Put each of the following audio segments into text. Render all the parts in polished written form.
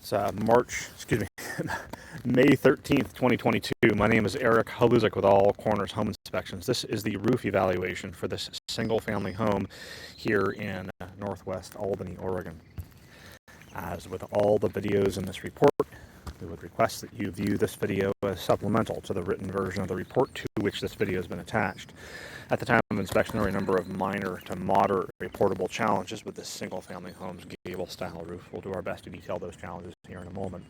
It's May 13th, 2022. My name is Eric Haluzek with All Corners Home Inspections. This is the roof evaluation for this single-family home here in Northwest Albany, Oregon. As with all the videos in this report, we would request that you view this video as supplemental to the written version of the report to which this video has been attached. At the time of inspection, there are a number of minor to moderate reportable challenges with this single-family home's gable-style roof. We'll do our best to detail those challenges here in a moment.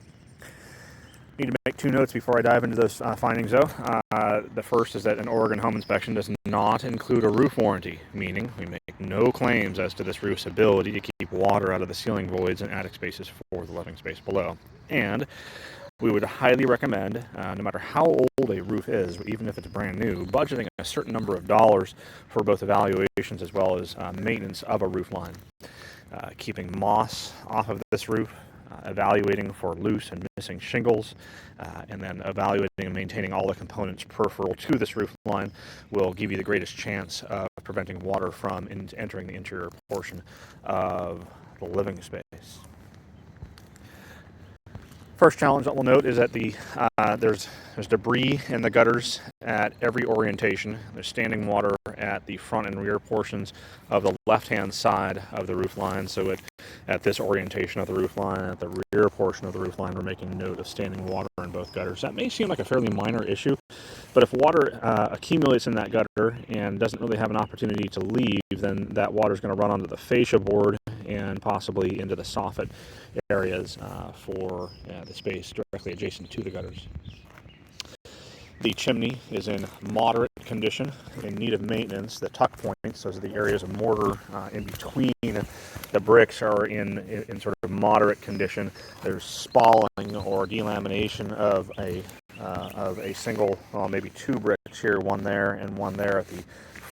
Need to make two notes before I dive into those findings, though. The first is that an Oregon home inspection does not include a roof warranty, meaning we make no claims as to this roof's ability to keep water out of the ceiling voids and attic spaces for the living space below. And we would highly recommend, no matter how old a roof is, even if it's brand new, budgeting a certain number of dollars for both evaluations as well as maintenance of a roof line. Keeping moss off of this roof, evaluating for loose and missing shingles, and then evaluating and maintaining all the components peripheral to this roof line will give you the greatest chance of preventing water from entering the interior portion of the living space. First challenge that we'll note is that there's debris in the gutters at every orientation. There's standing water at the front and rear portions of the left-hand side of the roof line. So at this orientation of the roof line, at the rear portion of the roof line, we're making note of standing water in both gutters. That may seem like a fairly minor issue, but if water accumulates in that gutter and doesn't really have an opportunity to leave, then that water is going to run onto the fascia board and possibly into the soffit areas for the space directly adjacent to the gutters. The chimney is in moderate condition, in need of maintenance. The tuck points, those are the areas of mortar in between the bricks, are in sort of moderate condition. There's spalling or delamination of a single, well, maybe two bricks here, one there and one there at the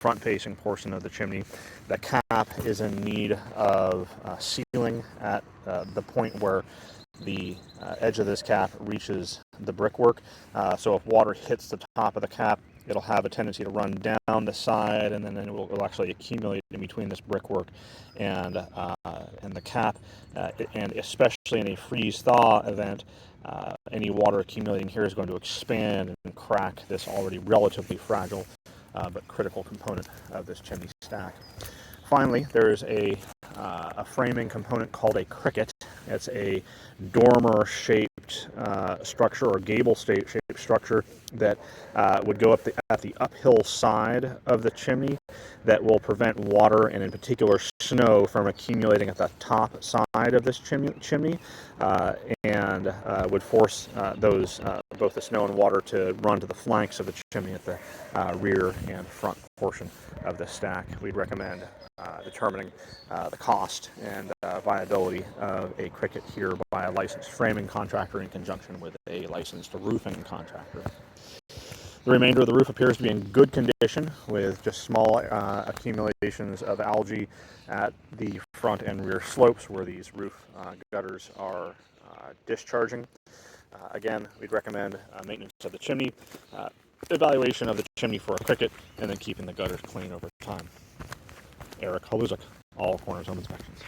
front-facing portion of the chimney. The cap is in need of sealing at the point where the edge of this cap reaches the brickwork. So if water hits the top of the cap, it'll have a tendency to run down the side, and then it'll actually accumulate in between this brickwork and the cap. And especially in a freeze-thaw event, any water accumulating here is going to expand and crack this already relatively fragile but critical component of this chimney stack. Finally, there is a framing component called a cricket. It's a dormer-shaped structure or gable-shaped structure that would go up at the uphill side of the chimney that will prevent water, and in particular snow, from accumulating at the top side of this chimney and would force both the snow and water to run to the flanks of the chimney at the rear and front portion of the stack. We'd recommend determining the cost and viability of a cricket here by a licensed framing contractor in conjunction with a licensed roofing contractor. The remainder of the roof appears to be in good condition, with just small accumulations of algae at the front and rear slopes where these roof gutters are discharging. Again, we'd recommend maintenance of the chimney, evaluation of the chimney for a cricket, and then keeping the gutters clean over time. Eric Haluzek, All Corners Home Inspections.